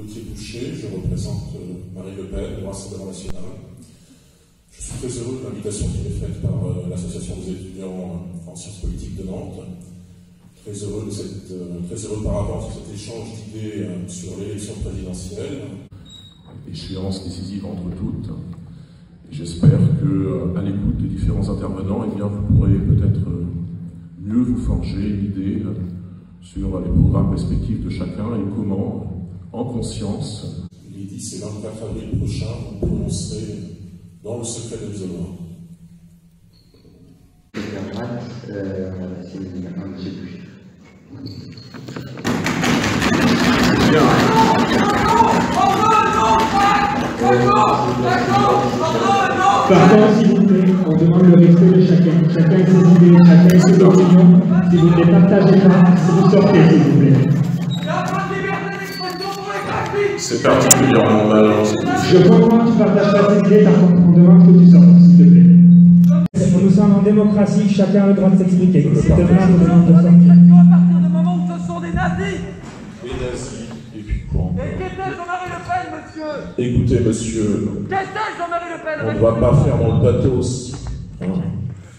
Gauthier Boucher, je représente Marine Le Pen, le Rassemblement National. Je suis très heureux de l'invitation qui m'est faite par l'Association des étudiants en sciences politiques de Nantes. Très heureux par avance de cet échange d'idées sur l'élection présidentielle. Échéance décisive entre toutes. J'espère qu'à l'écoute des différents intervenants, eh bien, vous pourrez peut-être mieux vous forger une idée sur les programmes respectifs de chacun et comment, en conscience, les 10 et 24 avril prochains, vous prononcerez dans le secret de l'isolement. Pardon, s'il vous plaît, on demande le respect de chacun. Chacun ses idées, chacun ses opinions. Si vous ne les partagez pas, vous sortez, s'il vous plaît. C'est particulièrement malin. Je comprends que tu partages pas tes idées, par contre, on demande que tu sortes, s'il te plaît. Nous sommes en démocratie, chacun a le droit de s'expliquer. C'est de là qu'on demande de sortir. À partir du moment où ce sont des nazis. Les nazis, et puis quoi? Et qu'était Jean-Marie Le Pen, monsieur? Écoutez, monsieur, Qu'était Jean-Marie Le Pen? on ne va pas faire dans le pathos. Hein.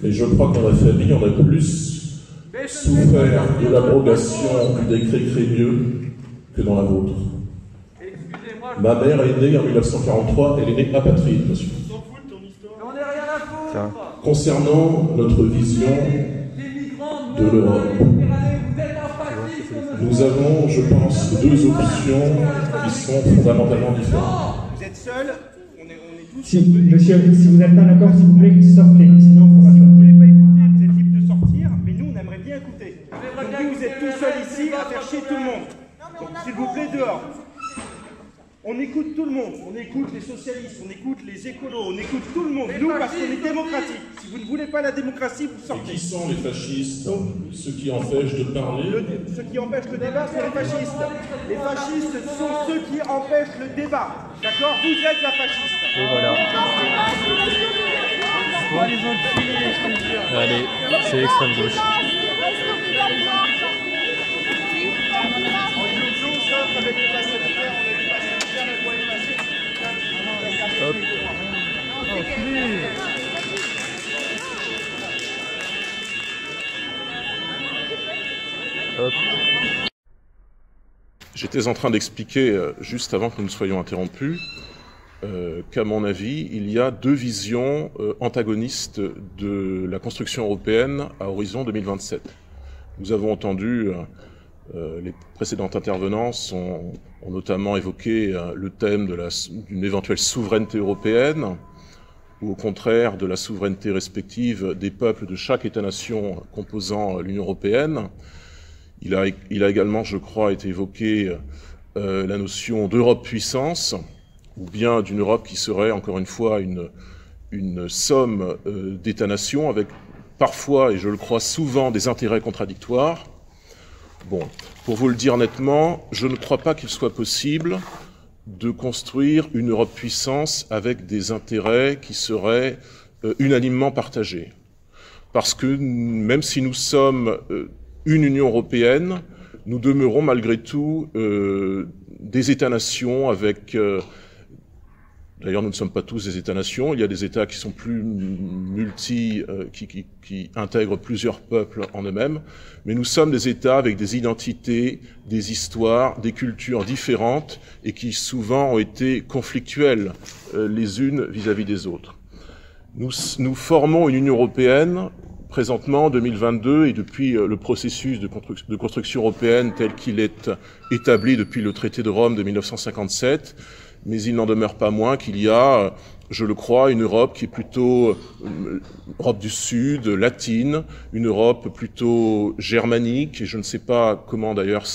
Mais je crois que dans la famille, on a plus souffert de l'abrogation du décret Crémieux que dans la vôtre. Ma mère est née en 1943, elle est née apatride, monsieur. J'en ai rien à foutre. Concernant notre vision de l'Europe, nous avons, je pense, deux options qui sont fondamentalement différentes. Vous êtes seul, on est tous... Si, monsieur, si vous n'êtes pas d'accord, s'il vous plaît, sortez, sinon on pourra Si vous ne sortir. voulez pas écouter, vous êtes libre de sortir, mais nous, on aimerait bien écouter. Donc vous êtes tout seul ici à faire chier tout le monde. Donc s'il vous plaît, dehors. On écoute tout le monde, on écoute les socialistes, on écoute les écolos, on écoute tout le monde, nous, parce qu'on est démocratique. Si vous ne voulez pas la démocratie, vous Et sortez. qui sont les fascistes? Ceux qui empêchent de parler? Ceux qui empêchent le débat sont les fascistes. Les fascistes sont ceux qui empêchent le débat. D'accord? Vous êtes la fasciste. Et voilà. Allez, c'est l'extrême gauche. Avec le pass sanitaire, on a vu passer sanitaire, on voit passer. Hop. Hop. J'étais en train d'expliquer, juste avant que nous soyons interrompus, qu'à mon avis, il y a deux visions antagonistes de la construction européenne à horizon 2027. Nous avons entendu, les précédents intervenants ont notamment évoqué le thème d'une éventuelle souveraineté européenne, ou au contraire de la souveraineté respective des peuples de chaque État-nation composant l'Union européenne. Il a également, je crois, été évoqué la notion d'Europe-puissance, ou bien d'une Europe qui serait, encore une fois, une somme d'États-nations avec parfois, et je le crois souvent, des intérêts contradictoires. Bon, pour vous le dire nettement, je ne crois pas qu'il soit possible de construire une Europe-puissance avec des intérêts qui seraient unanimement partagés. Parce que même si nous sommes une Union européenne, nous demeurons malgré tout des États-nations avec... D'ailleurs, nous ne sommes pas tous des États-nations. Il y a des États qui sont plus qui intègrent plusieurs peuples en eux-mêmes. Mais nous sommes des États avec des identités, des histoires, des cultures différentes et qui souvent ont été conflictuelles les unes vis-à-vis des autres. Nous formons une Union européenne présentement en 2022 et depuis le processus de construction européenne tel qu'il est établi depuis le traité de Rome de 1957. Mais il n'en demeure pas moins qu'il y a, je le crois, une Europe qui est plutôt Europe du Sud, latine, une Europe plutôt germanique, et je ne sais pas comment d'ailleurs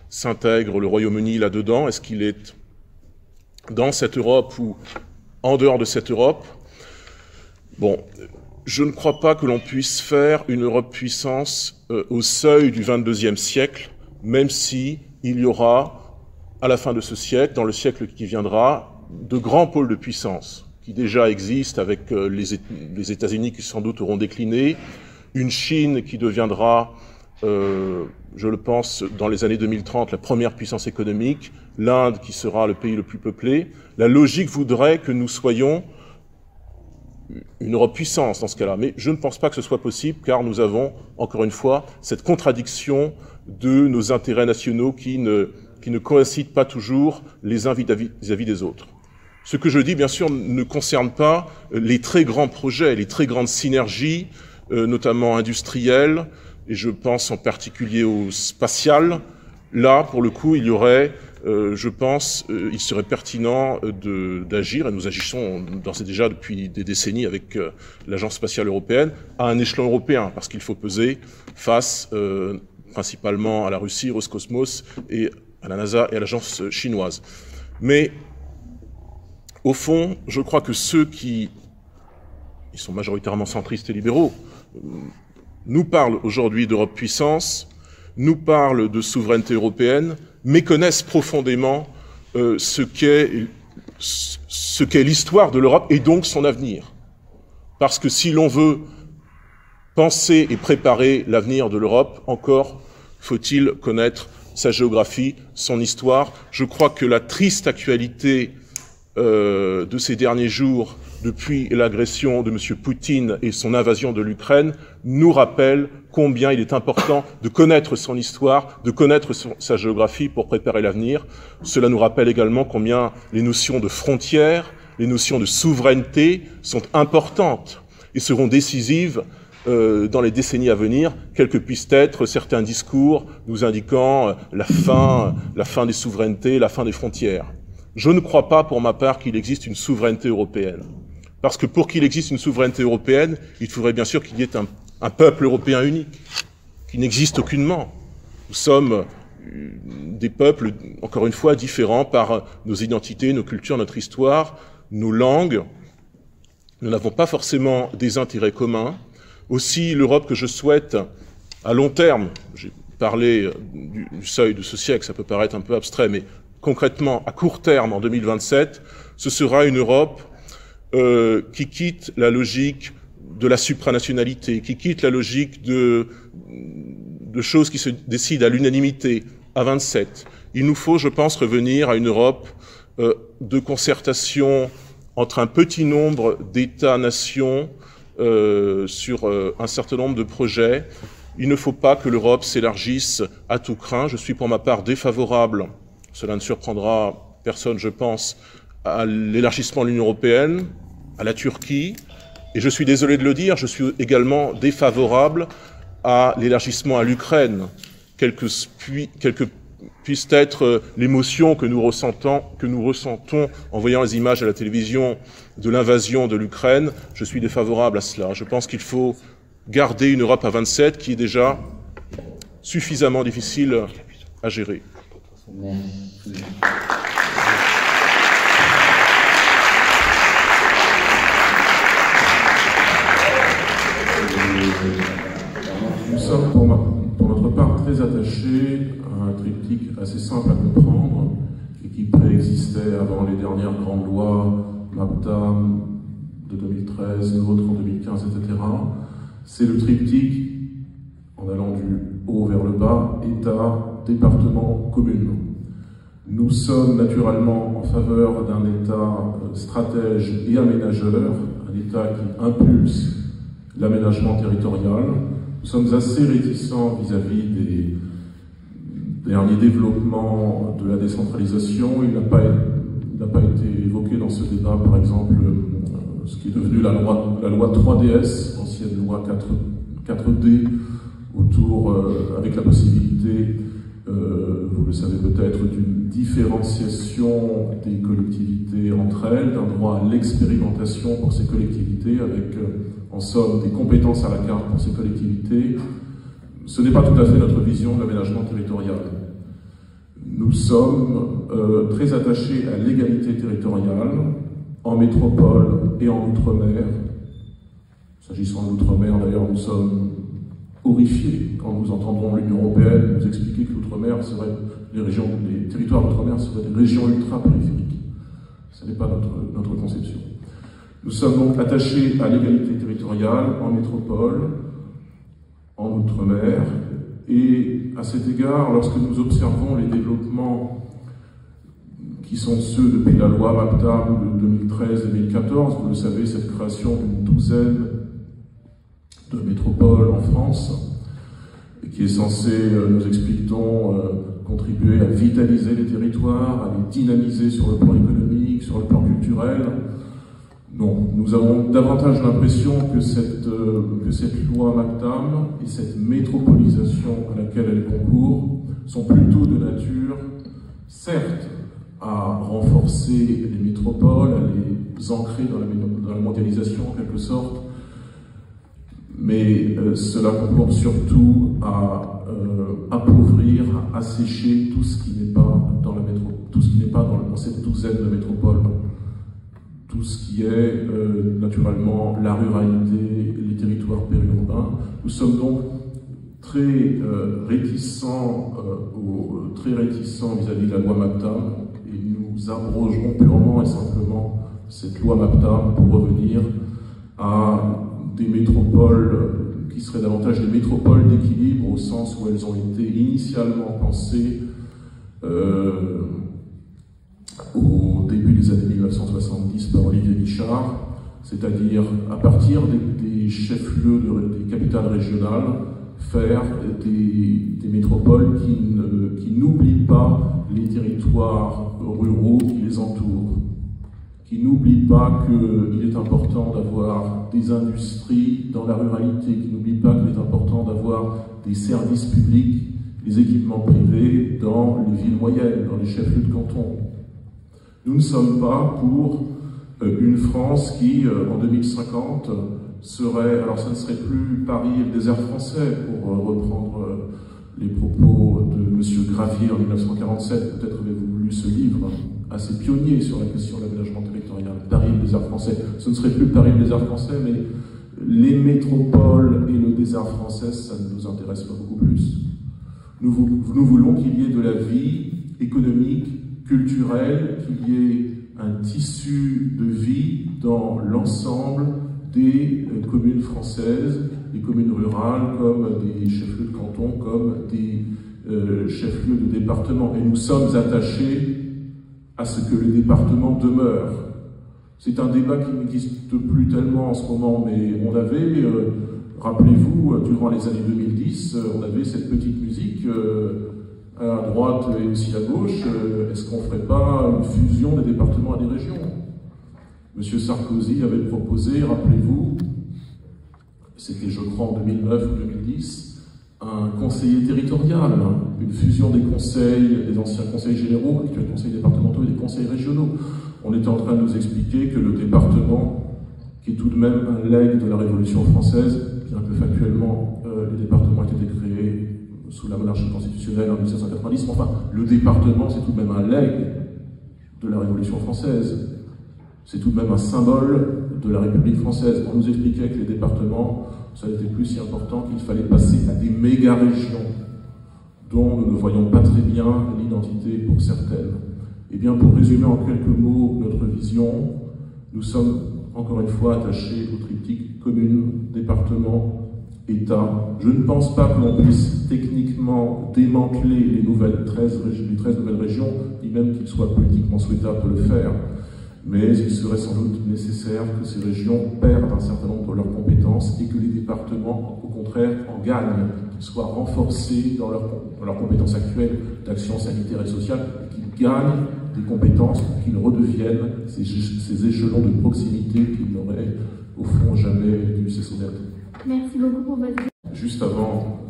s'intègre le Royaume-Uni là-dedans. Est-ce qu'il est dans cette Europe ou en dehors de cette Europe? Bon, je ne crois pas que l'on puisse faire une Europe-puissance au seuil du XXIe siècle, même si il y aura à la fin de ce siècle, dans le siècle qui viendra, de grands pôles de puissance qui déjà existent avec les États-Unis qui sans doute auront décliné, une Chine qui deviendra je le pense, dans les années 2030, la première puissance économique, l'Inde qui sera le pays le plus peuplé. La logique voudrait que nous soyons une Europe puissance dans ce cas-là. Mais je ne pense pas que ce soit possible, car nous avons, encore une fois, cette contradiction de nos intérêts nationaux qui ne coïncident pas toujours les uns vis-à-vis des autres. Ce que je dis, bien sûr, ne concerne pas les très grands projets, les très grandes synergies, notamment industrielles, et je pense en particulier au spatial. Là, pour le coup, il y aurait, je pense, il serait pertinent d'agir, et nous agissons d'ores et déjà depuis des décennies avec l'Agence spatiale européenne, à un échelon européen, parce qu'il faut peser face principalement à la Russie, Roscosmos, et à la NASA et à l'agence chinoise. Mais au fond, je crois que ceux qui sont majoritairement centristes et libéraux nous parlent aujourd'hui d'Europe puissance, nous parlent de souveraineté européenne, méconnaissent profondément ce qu'est l'histoire de l'Europe et donc son avenir. Parce que si l'on veut penser et préparer l'avenir de l'Europe, encore faut-il connaître sa géographie, son histoire. Je crois que la triste actualité de ces derniers jours, depuis l'agression de M. Poutine et son invasion de l'Ukraine, nous rappelle combien il est important de connaître son histoire, de connaître sa géographie pour préparer l'avenir. Cela nous rappelle également combien les notions de frontières, les notions de souveraineté sont importantes et seront décisives dans les décennies à venir, quels que puissent être certains discours nous indiquant la fin des souverainetés, la fin des frontières. Je ne crois pas, pour ma part, qu'il existe une souveraineté européenne. Parce que pour qu'il existe une souveraineté européenne, il faudrait bien sûr qu'il y ait un peuple européen unique, qui n'existe aucunement. Nous sommes des peuples, encore une fois, différents par nos identités, nos cultures, notre histoire, nos langues. Nous n'avons pas forcément des intérêts communs. Aussi, l'Europe que je souhaite à long terme, j'ai parlé du seuil de ce siècle, ça peut paraître un peu abstrait, mais concrètement, à court terme, en 2027, ce sera une Europe qui quitte la logique de la supranationalité, qui quitte la logique de choses qui se décident à l'unanimité, à 27. Il nous faut, je pense, revenir à une Europe de concertation entre un petit nombre d'États-nations sur un certain nombre de projets. Il ne faut pas que l'Europe s'élargisse à tout crin. Je suis pour ma part défavorable, cela ne surprendra personne, je pense, à l'élargissement de l'Union européenne, à la Turquie, et je suis désolé de le dire, je suis également défavorable à l'élargissement à l'Ukraine, quelle que puisse être l'émotion que nous ressentons en voyant les images à la télévision de l'invasion de l'Ukraine. Je suis défavorable à cela. Je pense qu'il faut garder une Europe à 27 qui est déjà suffisamment difficile à gérer. Nous sommes pour notre part très attachés à un triptyque assez simple à comprendre et qui préexistait avant les dernières grandes lois, MAPTA de 2013, l'autre en 2015, etc. C'est le triptyque, en allant du haut vers le bas, État, département, commune. Nous sommes naturellement en faveur d'un État stratège et aménageur, un État qui impulse l'aménagement territorial. Nous sommes assez réticents vis-à-vis des derniers développements de la décentralisation. Il n'a pas été évoqué dans ce débat, par exemple, ce qui est devenu la loi 3DS, ancienne loi 4D, avec la possibilité, vous le savez peut-être, d'une différenciation des collectivités entre elles, d'un droit à l'expérimentation pour ces collectivités, avec en somme des compétences à la carte pour ces collectivités. Ce n'est pas tout à fait notre vision de l'aménagement territorial. Nous sommes très attachés à l'égalité territoriale en métropole et en outre-mer. S'agissant de l'outre-mer, d'ailleurs, nous sommes horrifiés quand nous entendons l'Union européenne nous expliquer que l'outre-mer serait les territoires d'outre-mer seraient des régions ultra-périphériques. Ce n'est pas notre conception. Nous sommes donc attachés à l'égalité territoriale en métropole, en outre-mer, Et à cet égard, lorsque nous observons les développements qui sont ceux depuis la loi MAPTAM de 2013 et 2014, vous le savez, cette création d'une douzaine de métropoles en France, et qui est censée, nous explique-t-on, contribuer à vitaliser les territoires, à les dynamiser sur le plan économique, sur le plan culturel. Non, nous avons davantage l'impression que cette loi MAPTAM et cette métropolisation à laquelle elle concourt sont plutôt de nature, certes, à renforcer les métropoles, à les ancrer dans la mondialisation en quelque sorte, mais cela concourt surtout à appauvrir, à assécher tout ce qui n'est pas dans cette douzaine de métropoles. Tout ce qui est naturellement la ruralité, les territoires périurbains. Nous sommes donc très réticents vis-à-vis de la loi MAPTAM, et nous abrogerons purement et simplement cette loi MAPTAM pour revenir à des métropoles qui seraient davantage des métropoles d'équilibre au sens où elles ont été initialement pensées au début des années 1970 par Olivier Guichard, c'est-à-dire à partir des chefs-lieux, des capitales régionales, faire des métropoles qui n'oublient pas les territoires ruraux qui les entourent, qui n'oublient pas qu'il est important d'avoir des industries dans la ruralité, qui n'oublient pas qu'il est important d'avoir des services publics, des équipements privés dans les villes moyennes, dans les chefs-lieux de canton. Nous ne sommes pas pour une France qui, en 2050, serait... Alors, ça ne serait plus Paris et le désert français, pour reprendre les propos de M. Gravier en 1947. Peut-être avez-vous lu ce livre assez pionnier sur la question de l'aménagement territorial. Paris et le désert français. Ce ne serait plus Paris et le désert français, mais les métropoles et le désert français, ça ne nous intéresse pas beaucoup plus. Nous voulons qu'il y ait de la vie économique, culturel, qu'il y ait un tissu de vie dans l'ensemble des communes françaises, des communes rurales, comme des chefs-lieux de canton, comme des chefs-lieux de département. Et nous sommes attachés à ce que les départements demeurent. C'est un débat qui n'existe plus tellement en ce moment, mais on avait, rappelez-vous, durant les années 2010, on avait cette petite musique à droite et aussi à gauche, est-ce qu'on ne ferait pas une fusion des départements et des régions? Monsieur Sarkozy avait proposé, rappelez-vous, c'était je crois en 2009 ou 2010, un conseiller territorial, une fusion des conseils, des anciens conseils généraux, actuels conseils départementaux et des conseils régionaux. On était en train de nous expliquer que le département, qui est tout de même un legs de la Révolution française, bien que factuellement les départements aient été créés sous la monarchie constitutionnelle en 1790, enfin, le département, c'est tout de même un legs de la Révolution française. C'est tout de même un symbole de la République française. On nous expliquait que les départements, ça n'était plus si important qu'il fallait passer à des méga-régions dont nous ne voyons pas très bien l'identité pour certaines. Eh bien, pour résumer en quelques mots notre vision, nous sommes encore une fois attachés au triptyque commune, département, État. Je ne pense pas que l'on puisse techniquement démanteler les 13 nouvelles régions, ni même qu'il soit politiquement souhaitable de le faire. Mais il serait sans doute nécessaire que ces régions perdent un certain nombre de leurs compétences et que les départements, au contraire, en gagnent, qu'ils soient renforcés dans leurs compétences actuelles d'action sanitaire et sociale, qu'ils gagnent des compétences pour qu'ils redeviennent ces échelons de proximité qu'ils n'auraient au fond jamais dû cesser d'être. Merci beaucoup pour votre... Juste avant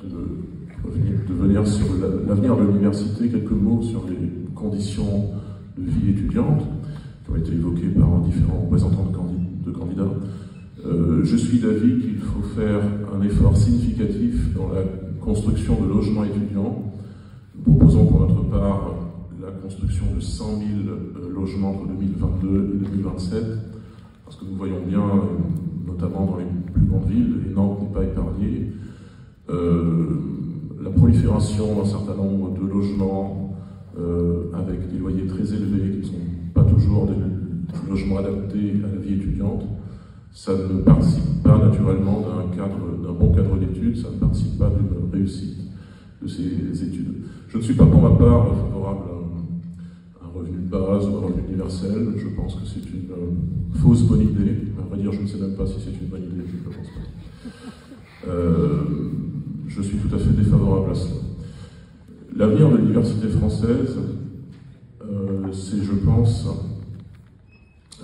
de venir sur l'avenir de l'université, quelques mots sur les conditions de vie étudiante qui ont été évoquées par différents représentants de candidats. Je suis d'avis qu'il faut faire un effort significatif dans la construction de logements étudiants. Nous proposons pour notre part la construction de 100 000 logements entre 2022 et 2027, parce que nous voyons bien, notamment dans les plus grandes villes, et Nantes n'est pas épargnée, la prolifération d'un certain nombre de logements avec des loyers très élevés, qui ne sont pas toujours des logements adaptés à la vie étudiante. ça ne participe pas naturellement d'un bon cadre d'études, ça ne participe pas d'une réussite de ces études. Je ne suis pas pour ma part favorable à un revenu de base ou un revenu universel. Je pense que c'est une fausse bonne idée. À vrai dire, je ne sais même pas si c'est une bonne idée, je ne pense pas. Je suis tout à fait défavorable à cela. L'avenir de l'université française, c'est, je pense,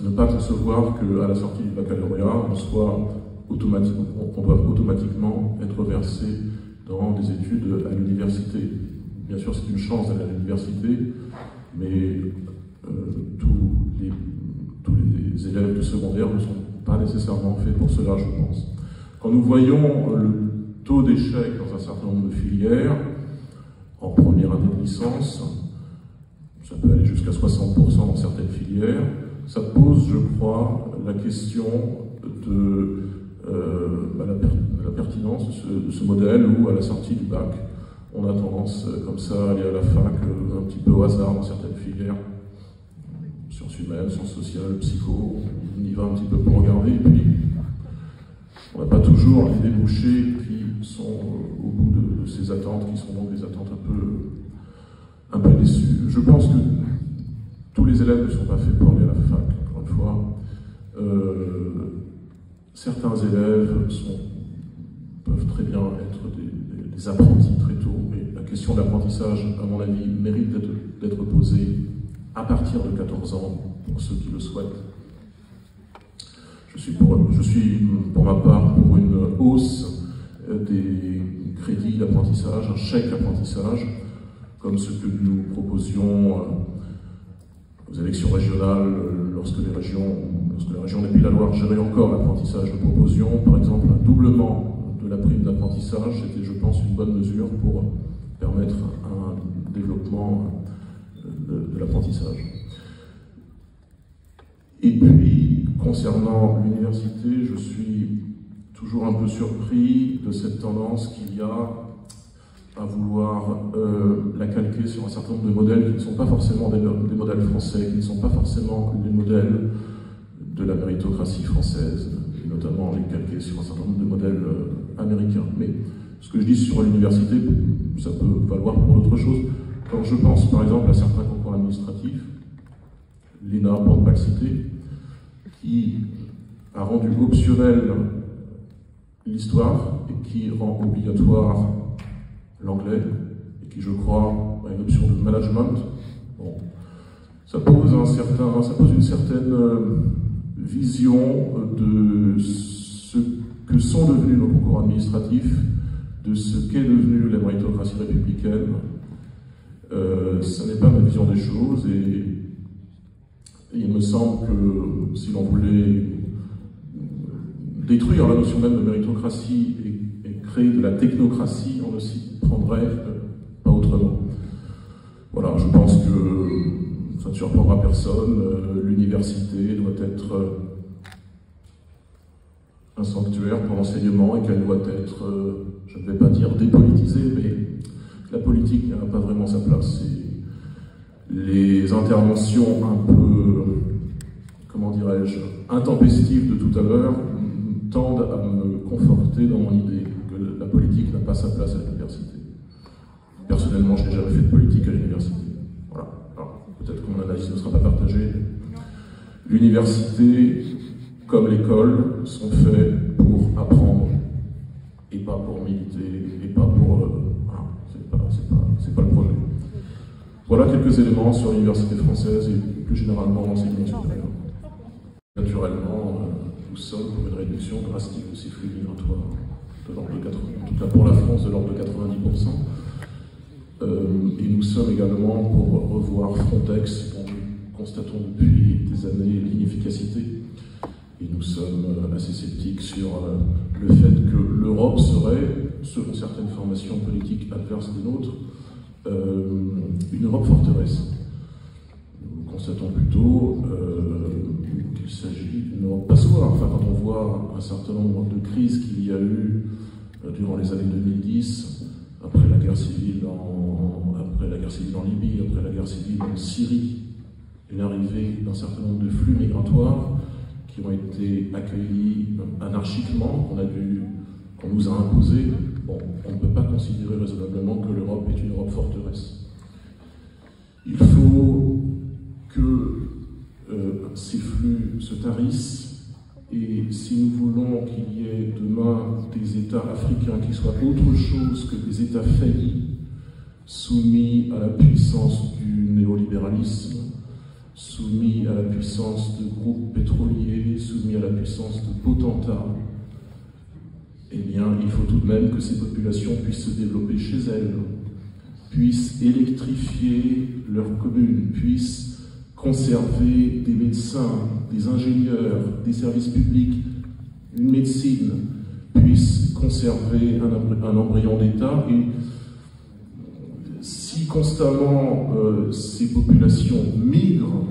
ne pas concevoir qu'à la sortie du baccalauréat, on doit automatiquement être versé dans des études à l'université. Bien sûr, c'est une chance d'aller à l'université, mais tous les élèves du secondaire ne sont pas nécessairement faits pour cela, je pense. Quand nous voyons le taux d'échec dans un certain nombre de filières, en première année de licence, ça peut aller jusqu'à 60% dans certaines filières, ça pose, je crois, la question de la pertinence de ce modèle où, à la sortie du bac, on a tendance, comme ça, à aller à la fac un petit peu au hasard dans certaines filières, sciences humaines, sciences sociales, psycho, on y va un petit peu pour regarder, et puis on n'a pas toujours les débouchés qui sont au bout de ces attentes, qui sont donc des attentes un peu déçues. Je pense que tous les élèves ne sont pas faits pour aller à la fac, encore une fois. Certains élèves peuvent très bien être des apprentis très tôt, mais la question de l'apprentissage, à mon avis, mérite d'être posée à partir de 14 ans, pour ceux qui le souhaitent. Je suis pour ma part pour une hausse des crédits d'apprentissage, un chèque apprentissage, comme ce que nous proposions aux élections régionales, lorsque la région des Pays de la Loire gérait encore l'apprentissage. Nous proposions, par exemple, un doublement de la prime d'apprentissage. C'était, je pense, une bonne mesure pour permettre un développement de l'apprentissage. Et puis, concernant l'université, je suis toujours un peu surpris de cette tendance qu'il y a à vouloir la calquer sur un certain nombre de modèles qui ne sont pas forcément des modèles français, qui ne sont pas forcément des modèles de la méritocratie française, et notamment les calquer sur un certain nombre de modèles américains. Mais ce que je dis sur l'université, ça peut valoir pour d'autres choses. Quand je pense par exemple à certains concours administratifs, l'ENA, pour ne pas le citer, qui a rendu optionnel l'histoire et qui rend obligatoire l'anglais, et qui, je crois, a une option de management. Bon, ça pose une certaine vision de ce que sont devenus nos concours administratifs, de ce qu'est devenue la méritocratie républicaine. Ça n'est pas ma vision des choses, et il me semble que si l'on voulait détruire la notion même de méritocratie et créer de la technocratie, on ne s'y prendrait pas autrement. Voilà, je pense que ça ne surprendra personne. L'université doit être un sanctuaire pour l'enseignement et qu'elle doit être, je ne vais pas dire dépolitisée, mais la politique n'a pas vraiment sa place. Et les interventions un peu, comment dirais-je, intempestives de tout à l'heure tendent à me conforter dans mon idée que la politique n'a pas sa place à l'université. Personnellement, je n'ai jamais fait de politique à l'université. Voilà. Alors, peut-être que mon analyse ne sera pas partagée. L'université, comme l'école, sont faits pour apprendre et pas pour militer et pas pour... voilà, c'est pas le projet. Voilà quelques éléments sur l'université française et plus généralement l'enseignement supérieur. Naturellement, nous sommes pour une réduction drastique de ces flux migratoires, de l'ordre de 80%, en tout cas pour la France, de l'ordre de 90%. Et nous sommes également pour revoir Frontex, dont nous constatons depuis des années l'inefficacité. Et nous sommes assez sceptiques sur le fait que l'Europe serait, selon certaines formations politiques adverses des nôtres, une Europe forteresse. Nous constatons plutôt qu'il s'agit d'une Europe passoire. Enfin, quand on voit un certain nombre de crises qu'il y a eu durant les années 2010, après la guerre civile en Libye, après la guerre civile en Syrie, et l'arrivée d'un certain nombre de flux migratoires qui qui ont été accueillis anarchiquement, qu'on nous a imposés. Bon, on ne peut pas considérer raisonnablement que l'Europe est une Europe forteresse. Il faut que ces flux se tarissent, et si nous voulons qu'il y ait demain des États africains qui soient autre chose que des États faillis, soumis à la puissance du néolibéralisme, soumis à la puissance de groupes pétroliers, soumis à la puissance de potentats, eh bien, il faut tout de même que ces populations puissent se développer chez elles, puissent électrifier leurs communes, puissent conserver des médecins, des ingénieurs, des services publics, une médecine, puissent conserver un embryon d'État. Et si constamment ces populations migrent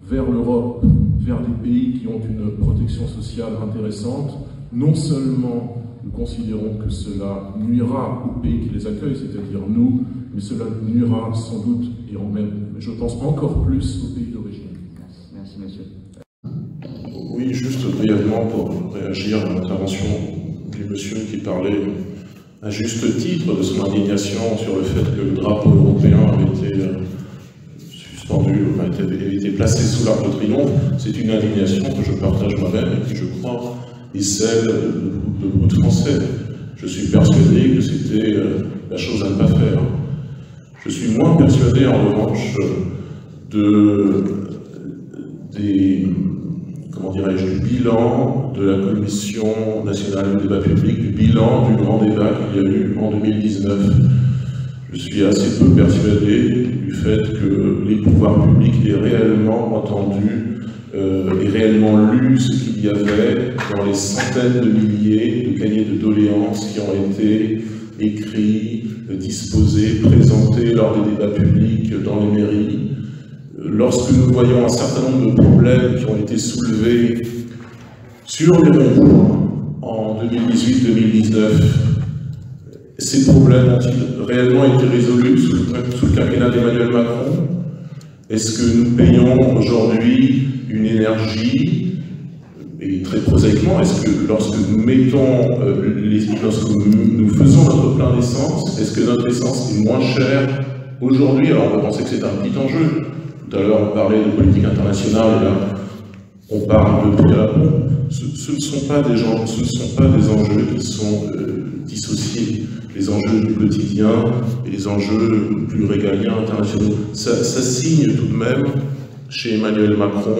vers l'Europe, vers des pays qui ont une protection sociale intéressante, non seulement nous considérons que cela nuira aux pays qui les accueillent, c'est-à-dire nous, mais cela nuira sans doute, et même, je pense encore plus, aux pays d'origine. Merci, monsieur. Oui, juste brièvement pour réagir à l'intervention du monsieur qui parlait à juste titre de son indignation sur le fait que le drapeau européen avait été suspendu, avait été placé sous l'arc de triomphe. C'est une indignation que je partage moi-même et qui, je crois, est celle de beaucoup de Français. Je suis persuadé que c'était la chose à ne pas faire. Je suis moins persuadé, en revanche, du bilan de la Commission nationale du débat public, du bilan du grand débat qu'il y a eu en 2019. Je suis assez peu persuadé du fait que les pouvoirs publics aient réellement entendu et réellement lu ce qu'il y avait dans les centaines de milliers de cahiers de doléances qui ont été écrits, disposés, présentés lors des débats publics dans les mairies. Lorsque nous voyons un certain nombre de problèmes qui ont été soulevés sur les ronds-points en 2018-2019, ces problèmes ont-ils réellement été résolus sous le quinquennat d'Emmanuel Macron? Est-ce que nous payons aujourd'hui une énergie, et très prosaïquement, est-ce que lorsque nous mettons, lorsque nous faisons notre plein d'essence, est-ce que notre essence est moins chère aujourd'hui? Alors on peut penser que c'est un petit enjeu. Tout à l'heure on parlait de politique internationale, et là on parle de prix à la pompe. Ce ne sont pas des enjeux qui sont dissociés. Les enjeux du quotidien et les enjeux plus régaliens, internationaux. Ça signe tout de même, chez Emmanuel Macron,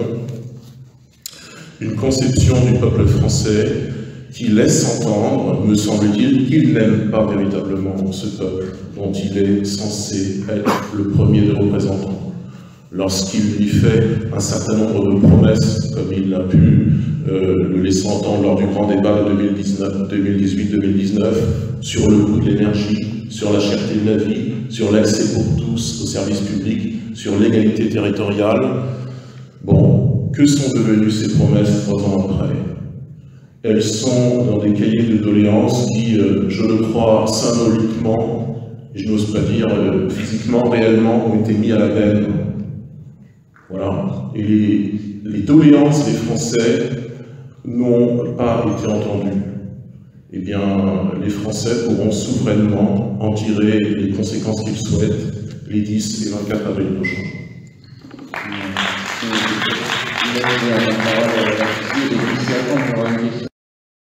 une conception du peuple français qui laisse entendre, me semble-t-il, qu'il n'aime pas véritablement ce peuple dont il est censé être le premier des représentants. Lorsqu'il lui fait un certain nombre de promesses, comme il l'a pu le laisser entendre lors du grand débat de 2018-2019, sur le coût de l'énergie, sur la cherté de la vie, sur l'accès pour tous aux services publics, sur l'égalité territoriale. Bon, que sont devenues ces promesses 3 ans après? Elles sont dans des cahiers de doléances qui, je le crois, symboliquement, et je n'ose pas dire physiquement, réellement, ont été mis à la peine. Voilà. Et les doléances des Français n'ont pas été entendues. Eh bien, les Français pourront souverainement en tirer les conséquences qu'ils souhaitent les 10 et 24 avril prochains. Merci.